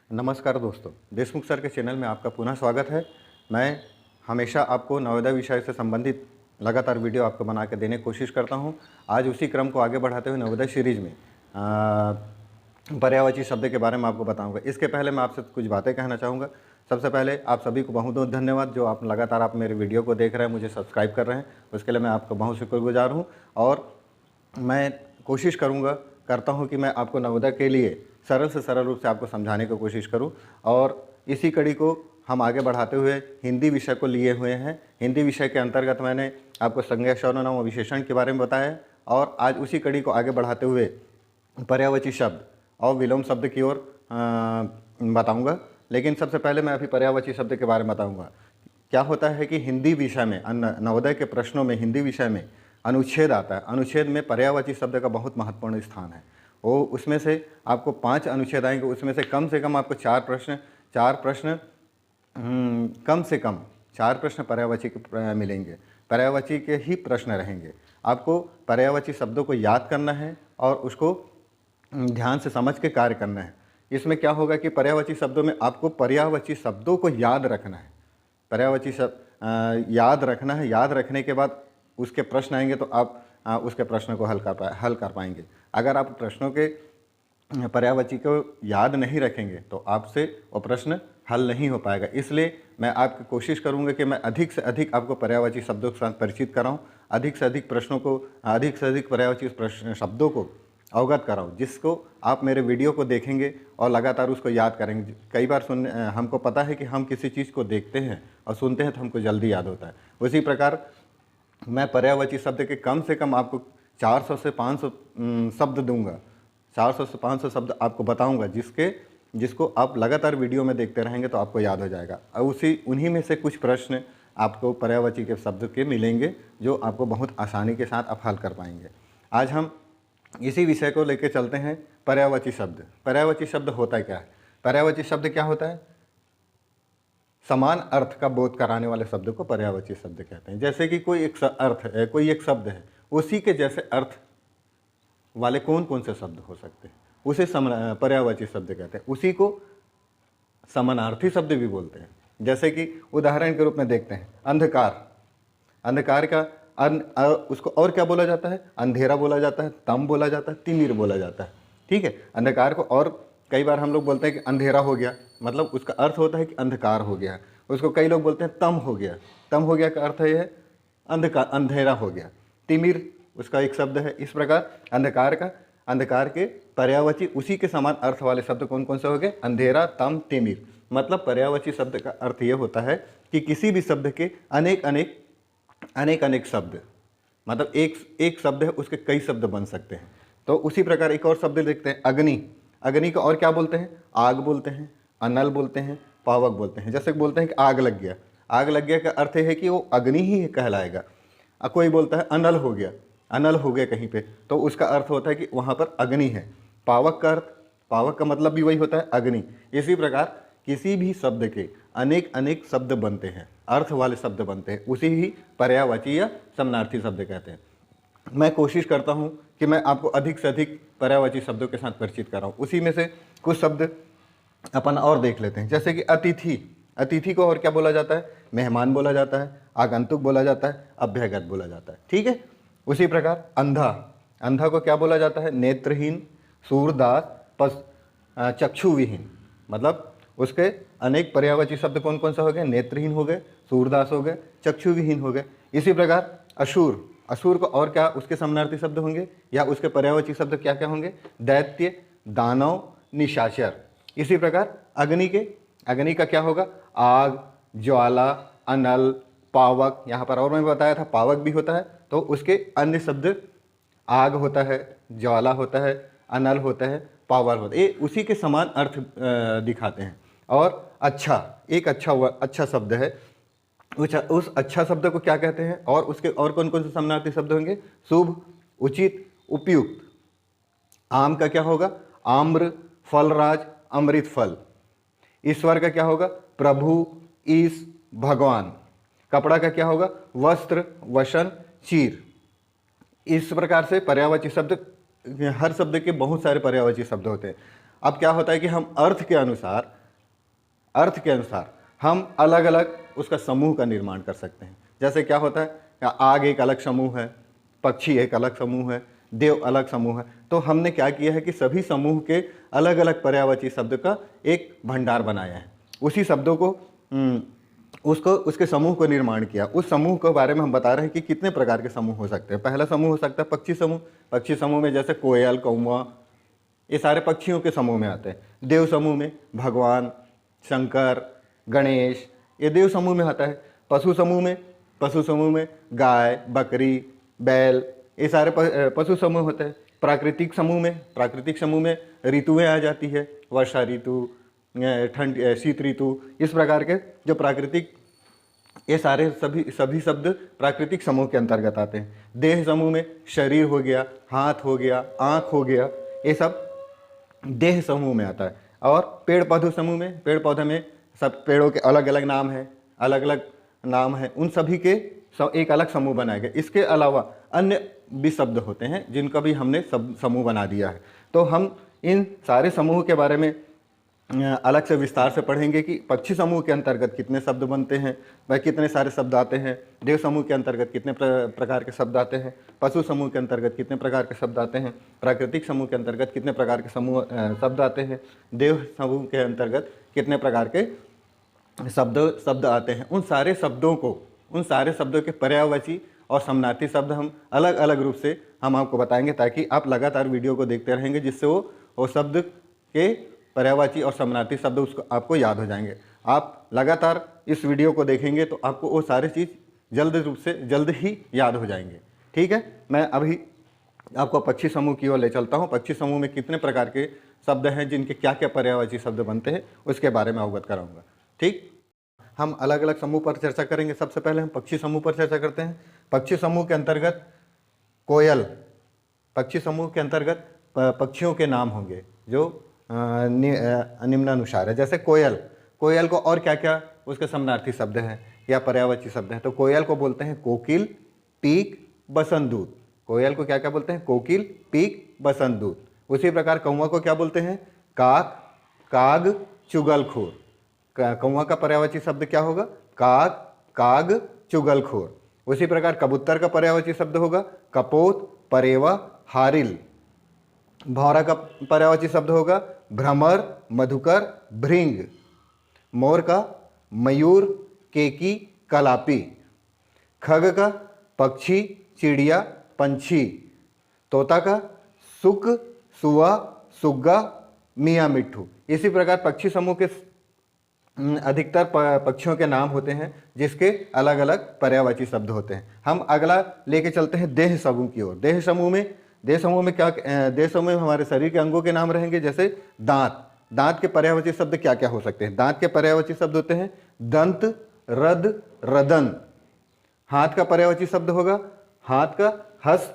नमस्कार दोस्तों, देशमुख सर के चैनल में आपका पुनः स्वागत है। मैं हमेशा आपको नवोदय विषय से संबंधित लगातार वीडियो आपको बना के देने की कोशिश करता हूं। आज उसी क्रम को आगे बढ़ाते हुए नवोदय सीरीज में पर्यायवाची शब्द के बारे में आपको बताऊंगा। इसके पहले मैं आपसे कुछ बातें कहना चाहूँगा। सबसे पहले आप सभी को बहुत बहुत धन्यवाद जो आप लगातार मेरे वीडियो को देख रहे हैं, मुझे सब्सक्राइब कर रहे हैं, उसके लिए मैं आपका बहुत शुक्रगुजार हूँ। और मैं कोशिश करता हूँ कि मैं आपको नवोदय के लिए सरल से सरल रूप से आपको समझाने की कोशिश करूँ। और इसी कड़ी को हम आगे बढ़ाते हुए हिंदी विषय को लिए हुए हैं। हिंदी विषय के अंतर्गत मैंने आपको संज्ञा, सर्वनाम और विशेषण के बारे में बताया है। और आज उसी कड़ी को आगे बढ़ाते हुए पर्यायवाची शब्द और विलोम शब्द की ओर बताऊँगा। लेकिन सबसे पहले मैं अभी पर्यायवाची शब्द के बारे में बताऊँगा। क्या होता है कि हिंदी विषय में, नवोदय के प्रश्नों में हिंदी विषय में अनुच्छेद आता है। अनुच्छेद में पर्यायवाची शब्द का बहुत महत्वपूर्ण स्थान है। वो उसमें से आपको 5 अनुच्छेद आएंगे, उसमें से कम आपको 4 प्रश्न कम से कम 4 प्रश्न पर्यायवाची के मिलेंगे। पर्यायवाची के ही प्रश्न रहेंगे। आपको पर्यायवाची शब्दों को याद करना है और उसको ध्यान से समझ के कार्य करना है। इसमें क्या होगा कि पर्यायवाची शब्दों में आपको पर्यायवाची शब्दों को याद रखना है। पर्यायवाची शब्द याद रखना है। याद रखने के बाद उसके प्रश्न आएंगे तो आप उसके प्रश्न को हल कर पाएंगे। अगर आप प्रश्नों के पर्यायवाची को याद नहीं रखेंगे तो आपसे वो प्रश्न हल नहीं हो पाएगा। इसलिए मैं आपकी कोशिश करूंगा कि मैं अधिक से अधिक आपको पर्यायवाची शब्दों के साथ परिचित कराऊं, अधिक से अधिक प्रश्नों को, अधिक से अधिक पर्यायवाची शब्दों को अवगत कराऊं, जिसको आप मेरे वीडियो को देखेंगे और लगातार उसको याद करेंगे। कई बार हमको पता है कि हम किसी चीज़ को देखते हैं और सुनते हैं तो हमको जल्दी याद होता है। उसी प्रकार मैं पर्यायवाची शब्द के कम से कम आपको 400 से 500 शब्द दूंगा। 400 से 500 शब्द आपको बताऊंगा, जिसको आप लगातार वीडियो में देखते रहेंगे तो आपको याद हो जाएगा। और उन्हीं में से कुछ प्रश्न आपको पर्यायवाची के शब्द के मिलेंगे जो आपको बहुत आसानी के साथ आप हल कर पाएंगे। आज हम इसी विषय को लेकर चलते हैं। पर्यायवाची शब्द। पर्यायवाची शब्द होता क्या है? पर्यायवाची शब्द क्या होता है? समान अर्थ का बोध कराने वाले शब्द को पर्यायवाची शब्द कहते हैं। जैसे कि कोई एक अर्थ है, कोई एक शब्द है, उसी के जैसे अर्थ वाले कौन कौन से शब्द हो सकते हैं, उसे पर्यायवाची शब्द कहते हैं। उसी को समानार्थी शब्द भी बोलते हैं। जैसे कि उदाहरण के रूप में देखते हैं अंधकार। अंधकार का उसको और क्या बोला जाता है? अंधेरा बोला जाता है, तम बोला जाता है, तिमिर बोला जाता है। ठीक है। अंधकार को और कई बार हम लोग बोलते हैं कि अंधेरा हो गया, मतलब उसका अर्थ होता है कि अंधकार हो गया। उसको कई लोग बोलते हैं तम हो गया। तम हो गया का अर्थ है अंधेरा हो गया। तिमिर उसका एक शब्द है। इस प्रकार अंधकार के पर्यायवाची उसी के समान अर्थ वाले शब्द कौन कौन से हो गए? अंधेरा, तम, तिमिर। मतलब पर्यायवाची शब्द का अर्थ ये होता है कि किसी भी शब्द के अनेक अनेक शब्द, मतलब एक शब्द है उसके कई शब्द बन सकते हैं। तो उसी प्रकार एक और शब्द देखते हैं अग्नि। अग्नि को और क्या बोलते हैं? आग बोलते हैं, अनल बोलते हैं, पावक बोलते हैं। जैसे बोलते हैं कि आग लग गया। आग लग गया का अर्थ है कि वो अग्नि ही कहलाएगा। कोई बोलता है अनल हो गया कहीं पे, तो उसका अर्थ होता है कि वहाँ पर अग्नि है। पावक का मतलब भी वही होता है, अग्नि। इसी प्रकार किसी भी शब्द के अनेक शब्द बनते हैं, अर्थ वाले शब्द बनते हैं, उसी ही पर्यायवाची या समानार्थी शब्द कहते हैं। मैं कोशिश करता हूं कि मैं आपको अधिक से अधिक पर्यायवाची शब्दों के साथ परिचित कराऊं। उसी में से कुछ शब्द अपन और देख लेते हैं। जैसे कि अतिथि। अतिथि को और क्या बोला जाता है? मेहमान बोला जाता है, आगंतुक बोला जाता है, अभ्यागत बोला जाता है। ठीक है। उसी प्रकार अंधा। अंधा को क्या बोला जाता है? नेत्रहीन, सूरदास, चक्षुविहीन। मतलब उसके अनेक पर्यायवाची शब्द कौन कौन सा हो गए? नेत्रहीन हो गए, सूरदास हो गए, चक्षुविहीन हो गए। इसी प्रकार असुर। असुर को और क्या उसके समानार्थी शब्द होंगे या उसके पर्यायवाची शब्द क्या क्या होंगे? दैत्य, दानव, निशाचर। इसी प्रकार अग्नि का क्या होगा? आग, ज्वाला, अनल, पावक। यहाँ पर और मैं बताया था पावक भी होता है, तो उसके अन्य शब्द आग होता है, ज्वाला होता है, अनल होता है, पावर होता है। ये उसी के समान अर्थ दिखाते हैं। और एक अच्छा शब्द है। उस अच्छा शब्द को क्या कहते हैं? और उसके और कौन कौन से समानार्थी शब्द होंगे? शुभ, उचित, उपयुक्त। आम का क्या होगा? आम्र, फलराज, अमृत फल। ईश्वर का क्या होगा? प्रभु, ईश, भगवान। कपड़ा का क्या होगा? वस्त्र, वसन, चीर। इस प्रकार से पर्यायवाची शब्द, हर शब्द के बहुत सारे पर्यायवाची शब्द होते हैं। अब क्या होता है कि हम अर्थ के अनुसार हम अलग अलग उसका समूह का निर्माण कर सकते हैं। जैसे क्या होता है, आग एक अलग समूह है, पक्षी एक अलग समूह है, देव अलग समूह है। तो हमने क्या किया है कि सभी समूह के अलग अलग पर्यायवाची शब्द का एक भंडार बनाया है। उसी शब्दों को उसके समूह को निर्माण किया। उस समूह के बारे में हम बता रहे हैं कि कितने प्रकार के समूह हो सकते हैं। पहला समूह हो सकता है पक्षी समूह। पक्षी समूह में जैसे कोयल, कौवा, ये सारे पक्षियों के समूह में आते हैं। देव समूह में भगवान, शंकर, गणेश, ये देव समूह में आता है। पशु समूह में गाय, बकरी, बैल, ये सारे पशु समूह होते हैं। प्राकृतिक समूह में ऋतुएं आ जाती है, वर्षा ऋतु, ठंड, शीत ऋतु, इस प्रकार के जो प्राकृतिक, ये सारे सभी शब्द प्राकृतिक समूह के अंतर्गत आते हैं। देह समूह में शरीर हो गया, हाथ हो गया, आँख हो गया, ये सब देह समूह में आता है। और पेड़ पौधे में सब पेड़ों के अलग अलग नाम है, उन सभी के एक अलग समूह बनाए गए। इसके अलावा अन्य भी शब्द होते हैं जिनका भी हमने समूह बना दिया है। तो हम इन सारे समूह के बारे में अलग से विस्तार से पढ़ेंगे कि पक्षी समूह के अंतर्गत कितने शब्द बनते हैं, वह कितने सारे शब्द आते हैं। देव समूह के अंतर्गत कितने प्रकार के शब्द आते हैं। पशु समूह के अंतर्गत कितने प्रकार के शब्द आते हैं। प्राकृतिक समूह के अंतर्गत कितने प्रकार के शब्द आते हैं। देव समूह के अंतर्गत कितने प्रकार के शब्द आते हैं। उन सारे शब्दों के पर्यायवाची और समानार्थी शब्द हम अलग अलग रूप से हम आपको बताएंगे, ताकि आप लगातार वीडियो को देखते रहेंगे, जिससे वो शब्द के पर्यायवाची और समानार्थी शब्द उसको आपको याद हो जाएंगे। आप लगातार इस वीडियो को देखेंगे तो आपको वो सारी चीज़ जल्द ही याद हो जाएंगे। ठीक है, मैं अभी आपको पक्षी समूह की ओर ले चलता हूँ। पक्षी समूह में कितने प्रकार के शब्द हैं, जिनके क्या क्या पर्यायवाची शब्द बनते हैं, उसके बारे में अवगत कराऊंगा। ठीक, हम अलग अलग समूह पर चर्चा करेंगे। सबसे पहले हम पक्षी समूह पर चर्चा करते हैं। पक्षी समूह के अंतर्गत कोयल, पक्षी समूह के अंतर्गत पक्षियों के नाम होंगे जो निम्नानुसार है। जैसे कोयल को और क्या क्या उसके समानार्थी शब्द हैं या पर्यायवाची शब्द हैं। तो कोयल को बोलते हैं कोकिल, पीक, बसंतदूत। कोयल को क्या क्या बोलते हैं? कोकिल, पीक, बसंतदूत। उसी प्रकार कौवा को क्या बोलते हैं? काक, काग, चुगलखोर। कौवा का पर्यायवाची शब्द क्या होगा? काग, काग, चुगलखोर। उसी प्रकार कबूतर का पर्यायवाची शब्द होगा कपोत, परेवा, हारिल। भौरा का पर्यायवाची शब्द होगा भ्रमर, मधुकर, भृंग। मोर का मयूर, केकी, कलापी। खग का पक्षी, चिड़िया, पंछी। तोता का सुक, सुआ, सुग्गा, मियाँ मिट्ठू। इसी प्रकार पक्षी समूह के अधिकतर पक्षियों के नाम होते हैं जिसके अलग अलग पर्यायवाची शब्द होते हैं। हम अगला लेके चलते हैं देह समूह की ओर। देह समूह में हमारे शरीर के अंगों के नाम रहेंगे। जैसे दांत के पर्यायवाची शब्द क्या क्या हो सकते हैं? दांत के पर्यायवाची शब्द होते हैं दंत, रद, रदन। हाथ का पर्यायवाची शब्द होगा हाथ का हस्त,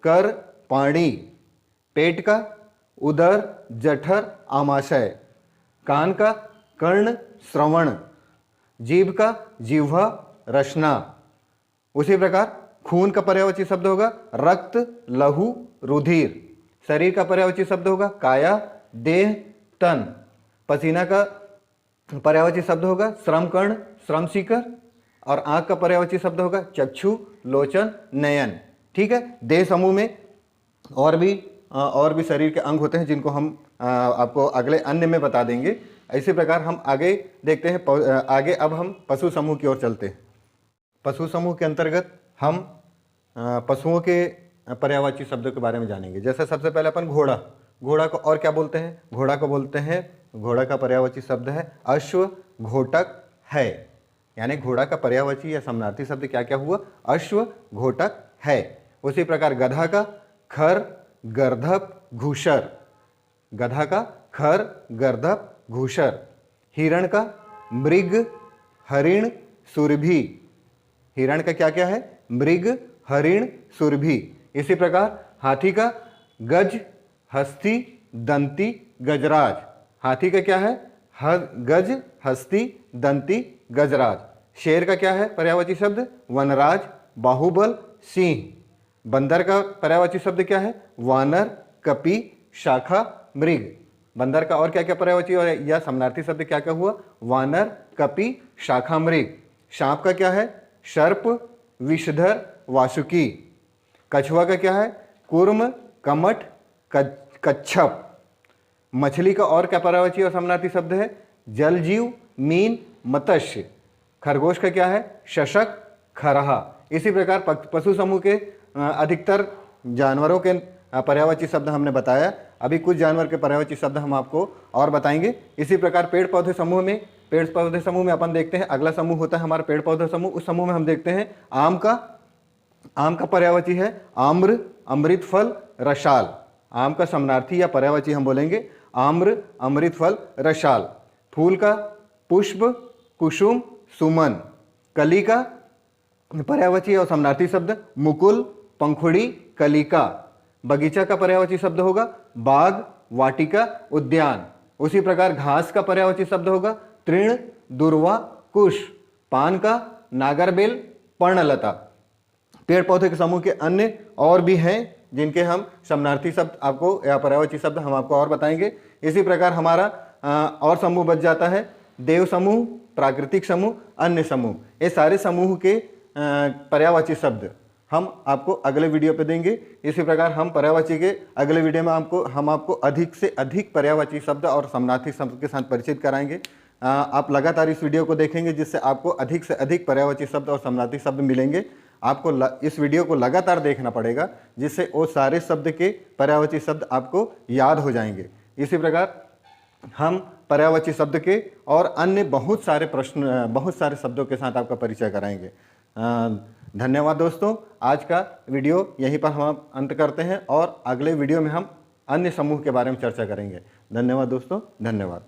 कर, पाणी। पेट का उदर, जठर, आमाशय। कान का कर्ण, श्रवण। जीभ का जिह्वा, रसना। उसी प्रकार खून का पर्यायवाची शब्द होगा रक्त, लहू, रुधिर। शरीर का पर्यायवाची शब्द होगा काया, देह, तन। पसीना का पर्यायवाची शब्द होगा श्रमकर्ण, श्रम सीकर। और आंख का पर्यायवाची शब्द होगा चक्षु, लोचन, नयन। ठीक है, देह समूह में और भी शरीर के अंग होते हैं जिनको हम आपको अगले अन्य में बता देंगे। इसी प्रकार हम आगे देखते हैं। आगे अब हम पशु समूह की ओर चलते हैं। पशु समूह के अंतर्गत हम पशुओं के पर्यायवाची शब्दों के बारे में जानेंगे। जैसे सबसे पहले अपन घोड़ा को और क्या बोलते हैं? घोड़ा का पर्यायवाची शब्द है अश्व, घोटक, है। यानी घोड़ा का पर्यायवाची या समानार्थी शब्द क्या क्या हुआ? अश्व, घोटक, है। उसी प्रकार गधा का खर, गर्दभ, घूसर। गधा का खर, गर्दभ, घूसर। हिरण का मृग, हरिण, सुरभि। हिरण का क्या क्या है? मृग, हरिण, सुरभि। इसी प्रकार हाथी का गज, हस्ती, दंती, गजराज। हाथी का क्या है? गज, हस्ती, दंती, गजराज। शेर का क्या है पर्यायवाची शब्द? वनराज, बाहुबल, सिंह। बंदर का पर्यायवाची शब्द क्या है? वानर, कपि, शाखा, मृग। बंदर का और क्या क्या पर्यायवाची और या समानार्थी शब्द क्या क्या हुआ? वानर, कपि, शाखामृग। सांप का क्या है? सर्प, विषधर, वासुकी। कछुआ का क्या है? कूर्म, कमठ, कच्छप। मछली का और क्या पर्यायवाची और समानार्थी शब्द है? जलजीव, मीन, मत्स्य। खरगोश का क्या है? शशक, खरहा। इसी प्रकार पशु समूह के अधिकतर जानवरों के पर्यायवाची शब्द हमने बताया। अभी कुछ जानवर के पर्यायवाची शब्द हम आपको और बताएंगे। इसी प्रकार पेड़ पौधे समूह में अपन देखते हैं, अगला समूह होता है हमारा पेड़ पौधे समूह। उस समूह में हम देखते हैं आम का पर्यायवाची है आम्र, अमृत फल, रसाल। आम का समानार्थी या पर्यायवाची हम बोलेंगे आम्र, अमृत फल, रसाल। फूल का पुष्प, कुसुम, सुमन। कली का पर्यायवाची और समानार्थी शब्द मुकुल, पंखुड़ी, कलिका। बगीचा का पर्यायवाची शब्द होगा बाग, वाटिका, उद्यान। उसी प्रकार घास का पर्यायवाची शब्द होगा तृण, दुर्वा, कुश। पान का नागरबेल, पर्णलता। पेड़ पौधे के समूह के अन्य और भी हैं जिनके हम समानार्थी शब्द आपको या पर्यायवाची शब्द हम आपको और बताएंगे। इसी प्रकार हमारा और समूह बच जाता है देव समूह, प्राकृतिक समूह, अन्य समूह। ये सारे समूह के पर्यायवाची शब्द हम आपको अगले वीडियो पे देंगे। इसी प्रकार हम पर्यायवाची के अगले वीडियो में हम आपको अधिक से अधिक पर्यायवाची शब्द और समानार्थी शब्द के साथ परिचित कराएंगे। आप लगातार इस वीडियो को देखेंगे जिससे आपको अधिक से अधिक पर्यायवाची शब्द और समानार्थी शब्द मिलेंगे। आपको इस वीडियो को लगातार देखना पड़ेगा जिससे वो सारे शब्द के पर्यायवाची शब्द आपको याद हो जाएंगे। इसी प्रकार हम पर्यायवाची शब्द के और अन्य बहुत सारे शब्दों के साथ आपका परिचय कराएंगे। धन्यवाद दोस्तों। आज का वीडियो यहीं पर हम अंत करते हैं और अगले वीडियो में हम अन्य समूह के बारे में चर्चा करेंगे। धन्यवाद दोस्तों, धन्यवाद।